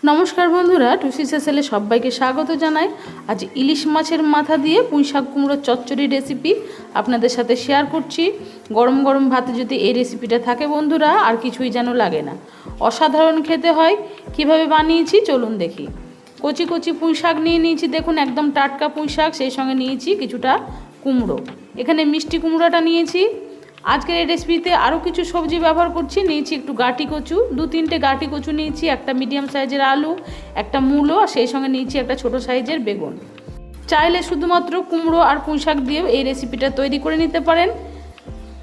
নমস্কার বন্ধুরা, টুসি সেসেলে সবাইকে স্বাগত জানাই। আজ ইলিশ মাছের মাথা দিয়ে পুঁইশাক কুমড়োর চচ্চড়ি রেসিপি আপনাদের সাথে শেয়ার করছি। গরম গরম ভাতে যদি এই রেসিপিটা থাকে বন্ধুরা, আর কিছুই যেন লাগে না। অসাধারণ খেতে হয়। কিভাবে বানিয়েছি চলুন দেখি। কচি কচি পুঁইশাক নিয়ে নিয়েছি, দেখুন একদম টাটকা পুঁইশাক। সেই সঙ্গে নিয়েছি কিছুটা কুমড়ো, এখানে মিষ্টি কুমড়োটা নিয়েছি। আজকের এই রেসিপিতে আরও কিছু সবজি ব্যবহার করছি। নিয়েছি একটু গাঁটি কচু, 2-3টে গাঁটি কচু নিয়েছি, একটা মিডিয়াম সাইজের আলু, একটা মূলো, আর সেই সঙ্গে নিয়েছি একটা ছোট সাইজের বেগুন। চাইলে শুধুমাত্র কুমড়ো আর পুঁইশাক দিয়েও এই রেসিপিটা তৈরি করে নিতে পারেন।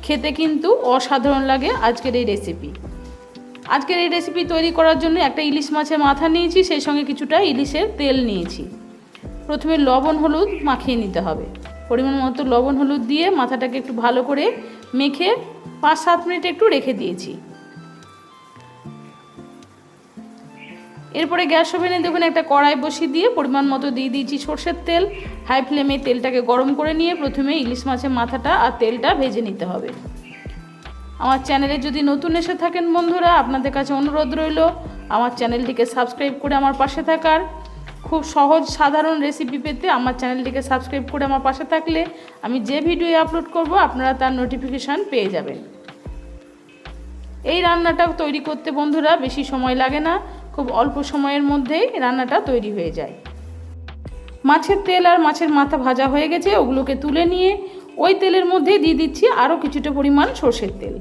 খেতে কিন্তু অসাধারণ লাগে আজকের এই রেসিপি। আজকের এই রেসিপি তৈরি করার জন্য একটা ইলিশ মাছের মাথা নিয়েছি, সেই সঙ্গে কিছুটা ইলিশের তেল নিয়েছি। প্রথমে লবণ হলুদ মাখিয়ে নিতে হবে। পরিমাণ মতো লবণ হলুদ দিয়ে মাথাটাকে একটু ভালো করে মেখে 5-7 মিনিট একটু রেখে দিয়েছি। এরপরে গ্যাস ওভেনে দেখুন একটা কড়াই বসিয়ে দিয়ে পরিমাণ মতো দিয়ে দিয়েছি সরষের তেল। হাই ফ্লেমে তেলটাকে গরম করে নিয়ে প্রথমে ইলিশ মাছের মাথাটা আর তেলটা ভেজে নিতে হবে। আমার চ্যানেলে যদি নতুন এসে থাকেন বন্ধুরা, আপনাদের কাছে অনুরোধ রইল আমার চ্যানেলটিকে সাবস্ক্রাইব করে আমার পাশে থাকার। খুব সহজ সাধারণ রেসিপি পেতে আমার চ্যানেলটিকে সাবস্ক্রাইব করে আমার পাশে থাকলে আমি যে ভিডিও আপলোড করব আপনারা তার নোটিফিকেশান পেয়ে যাবেন। এই রান্নাটা তৈরি করতে বন্ধুরা বেশি সময় লাগে না, খুব অল্প সময়ের মধ্যেই রান্নাটা তৈরি হয়ে যায়। মাছের তেল আর মাছের মাথা ভাজা হয়ে গেছে, ওগুলোকে তুলে নিয়ে ওই তেলের মধ্যেই দিয়ে দিচ্ছি আরও কিছুটা পরিমাণ সরষের তেল।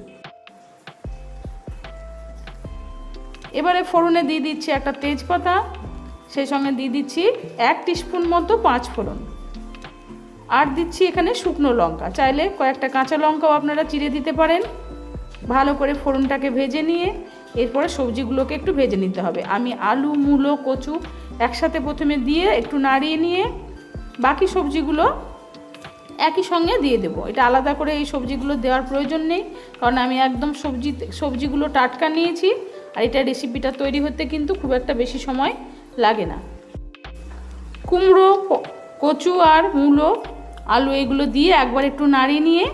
এবারে ফোড়নে দিয়ে দিচ্ছি একটা তেজপাতা, সেই সঙ্গে দিয়ে দিচ্ছি 1 টিস্পুন মতো 5 ফোড়ন, আর দিচ্ছি এখানে শুকনো লঙ্কা। চাইলে কয়েকটা কাঁচা লঙ্কাও আপনারা চিড়ে দিতে পারেন। ভালো করে ফোড়নটাকে ভেজে নিয়ে এরপরে সবজিগুলোকে একটু ভেজে নিতে হবে। আমি আলু, মূলো, কচু একসাথে প্রথমে দিয়ে একটু নাড়িয়ে নিয়ে বাকি সবজিগুলো একই সঙ্গে দিয়ে দেবো। এটা আলাদা করে এই সবজিগুলো দেওয়ার প্রয়োজন নেই, কারণ আমি একদম সবজিগুলো টাটকা নিয়েছি। আর এটা রেসিপিটা তৈরি হতে কিন্তু খুব একটা বেশি সময় লাগে না। কুমড়ো, কচু আর মূলো, আলু এগুলো দিয়ে একবার একটু নাড়িয়ে নিয়ে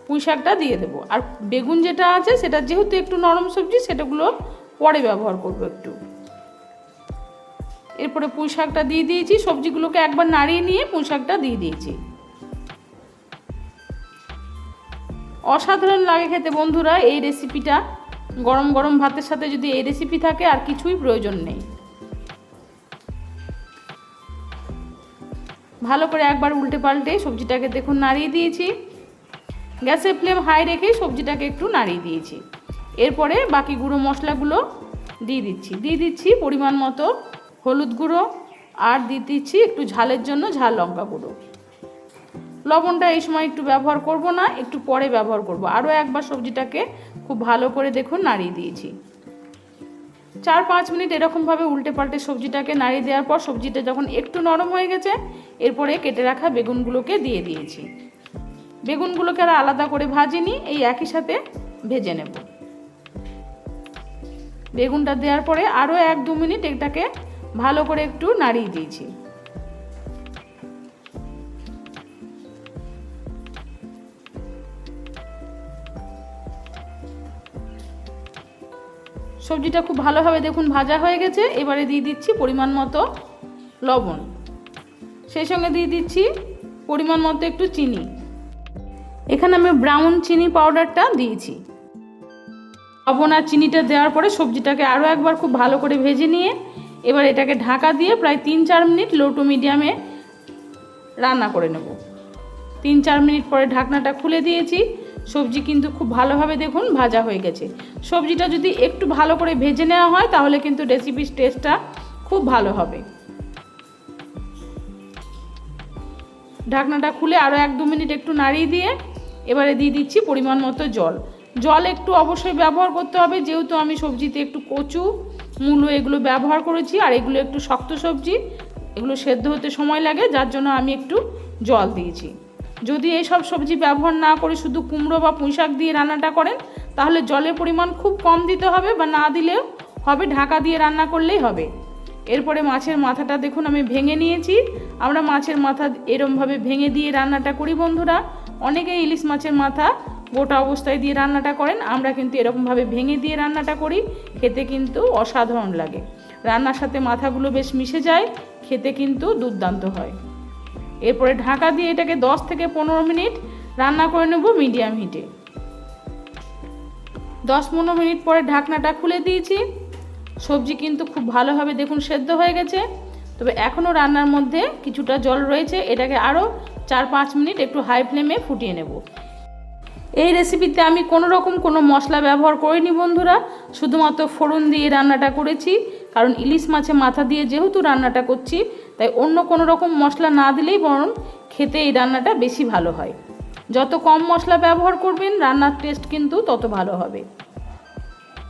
পুঁইশাকটা দিয়ে দেবো। আর বেগুন যেটা আছে সেটা যেহেতু একটু নরম সবজি, সেটাগুলো পরে ব্যবহার করব একটু। এরপরে পুঁইশাকটা দিয়ে দিয়েছি, সবজিগুলোকে একবার নাড়িয়ে নিয়ে পুঁইশাকটা দিয়ে দিয়েছি। অসাধারণ লাগে খেতে বন্ধুরা এই রেসিপিটা। গরম গরম ভাতের সাথে যদি এই রেসিপি থাকে আর কিছুই প্রয়োজন নেই। ভালো করে একবার উল্টে পাল্টে সবজিটাকে দেখুন নাড়িয়ে দিয়েছি। গ্যাসের ফ্লেম হাই রেখে সবজিটাকে একটু নাড়িয়ে দিয়েছি। এরপরে বাকি গুঁড়ো মশলাগুলো দিয়ে দিচ্ছি পরিমাণ মতো হলুদ গুঁড়ো, আর দিয়ে দিচ্ছি একটু ঝালের জন্য ঝাল লঙ্কা গুঁড়ো। লবণটা এই সময় একটু ব্যবহার করব না, একটু পরে ব্যবহার করব। আরও একবার সবজিটাকে খুব ভালো করে দেখুন নাড়িয়ে দিয়েছি। 4-5 মিনিট এরকমভাবে উল্টে পাল্টে সবজিটাকে নাড়িয়ে দেওয়ার পর সবজিটা যখন একটু নরম হয়ে গেছে, এরপরে কেটে রাখা বেগুনগুলোকে দিয়ে দিয়েছি। বেগুনগুলোকে আর আলাদা করে ভাজিনি, এই একই সাথে ভেজে নেব। বেগুনটা দেওয়ার পরে আরও 1-2 মিনিট এটাকে ভালো করে একটু নাড়িয়ে দিয়েছি। সবজিটা খুব ভালোভাবে দেখুন ভাজা হয়ে গেছে। এবারে দিয়ে দিচ্ছি পরিমাণ মতো লবণ, সেই সঙ্গে দিয়ে দিচ্ছি পরিমাণ মতো একটু চিনি। এখানে আমি ব্রাউন চিনি পাউডারটা দিয়েছি। লবণ আর চিনিটা দেওয়ার পরে সবজিটাকে আরও একবার খুব ভালো করে ভেজে নিয়ে এবার এটাকে ঢাকা দিয়ে প্রায় 3-4 মিনিট লো টু মিডিয়ামে রান্না করে নেব। 3-4 মিনিট পরে ঢাকনাটা খুলে দিয়েছি। সবজি কিন্তু খুব ভালোভাবে দেখুন ভাজা হয়ে গেছে। সবজিটা যদি একটু ভালো করে ভেজে নেওয়া হয় তাহলে কিন্তু রেসিপির টেস্টটা খুব ভালো হবে। ঢাকনাটা খুলে আরও 1-2 মিনিট একটু নাড়িয়ে দিয়ে এবারে দিয়ে দিচ্ছি পরিমাণ মতো জল একটু অবশ্যই ব্যবহার করতে হবে, যেহেতু আমি সবজিতে একটু কচু, মূলো এগুলো ব্যবহার করেছি। আর এগুলো একটু শক্ত সবজি, এগুলো সেদ্ধ হতে সময় লাগে, যার জন্য আমি একটু জল দিয়েছি। যদি এই সব সবজি ব্যবহার না করে শুধু কুমড়ো বা পুঁইশাক দিয়ে রান্নাটা করেন তাহলে জলের পরিমাণ খুব কম দিতে হবে, বা না দিলেও হবে, ঢাকা দিয়ে রান্না করলেই হবে। এরপরে মাছের মাথাটা দেখুন আমি ভেঙে নিয়েছি। আমরা মাছের মাথা এরমভাবে ভেঙে দিয়ে রান্নাটা করি বন্ধুরা, অনেকে ইলিশ মাছের মাথা গোটা অবস্থায় দিয়ে রান্নাটা করেন, আমরা কিন্তু এরকমভাবে ভেঙে দিয়ে রান্নাটা করি, খেতে কিন্তু অসাধারণ লাগে। রান্নার সাথে মাথাগুলো বেশ মিশে যায়, খেতে কিন্তু দুর্দান্ত হয়। এরপরে ঢাকা দিয়ে এটাকে 10 থেকে 15 মিনিট রান্না করে নেব মিডিয়াম হিটে। 10-15 মিনিট পরে ঢাকনাটা খুলে দিয়েছি। সবজি কিন্তু খুব ভালোভাবে দেখুন সেদ্ধ হয়ে গেছে, তবে এখনও রান্নার মধ্যে কিছুটা জল রয়েছে। এটাকে আরও 4-5 মিনিট একটু হাই ফ্লেমে ফুটিয়ে নেব। এই রেসিপিতে আমি কোনো মশলা ব্যবহার করিনি বন্ধুরা, শুধুমাত্র ফোড়ন দিয়ে রান্নাটা করেছি। কারণ ইলিশ মাছের মাথা দিয়ে যেহেতু রান্নাটা করছি, তাই অন্য কোনো রকম মশলা না দিলেই বরং খেতে এই রান্নাটা বেশি ভালো হয়। যত কম মশলা ব্যবহার করবেন রান্নার টেস্ট কিন্তু তত ভালো হবে।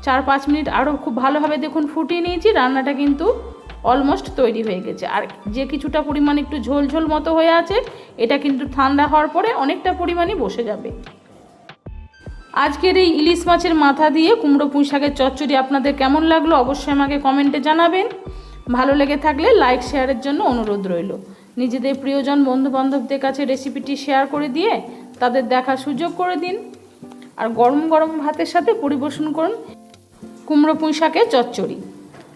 4-5 মিনিট আরও খুব ভালোভাবে দেখুন ফুটিয়ে নিয়েছি। রান্নাটা কিন্তু অলমোস্ট তৈরি হয়ে গেছে। আর যে কিছুটা পরিমাণ একটু ঝোল ঝোল মতো হয়ে আছে, এটা কিন্তু ঠান্ডা হওয়ার পরে অনেকটা পরিমাণই বসে যাবে। আজকের এই ইলিশ মাছের মাথা দিয়ে কুমড়ো পুঁই শাকের চচ্চড়ি আপনাদের কেমন লাগলো অবশ্যই আমাকে কমেন্টে জানাবেন। ভালো লেগে থাকলে লাইক শেয়ারের জন্য অনুরোধ রইল। নিজেদের প্রিয়জন বন্ধুবান্ধবদের কাছে রেসিপিটি শেয়ার করে দিয়ে তাদের দেখার সুযোগ করে দিন। আর গরম গরম ভাতের সাথে পরিবেশন করুন কুমড়ো পুঁই শাকের চচ্চড়ি।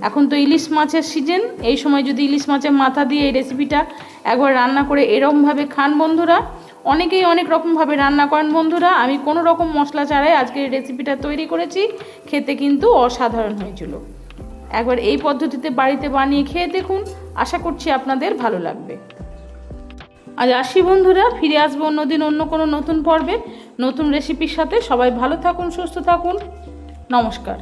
এখন তো ইলিশ মাছের সিজন, এই সময় যদি ইলিশ মাছের মাথা দিয়ে এই রেসিপিটা একবার রান্না করে এরকমভাবে খান বন্ধুরা, অনেকেই অনেক রকমভাবে রান্না করেন বন্ধুরা, আমি কোনো রকম মশলা ছাড়াই আজকে এই রেসিপিটা তৈরি করেছি, খেতে কিন্তু অসাধারণ হয়েছিল। একবার এই পদ্ধতিতে বাড়িতে বানিয়ে খেয়ে দেখুন, আশা করছি আপনাদের ভালো লাগবে। আজ আসি বন্ধুরা, ফিরে আসবো অন্যদিন অন্য কোনো নতুন পর্বে নতুন রেসিপির সাথে। সবাই ভালো থাকুন, সুস্থ থাকুন, নমস্কার।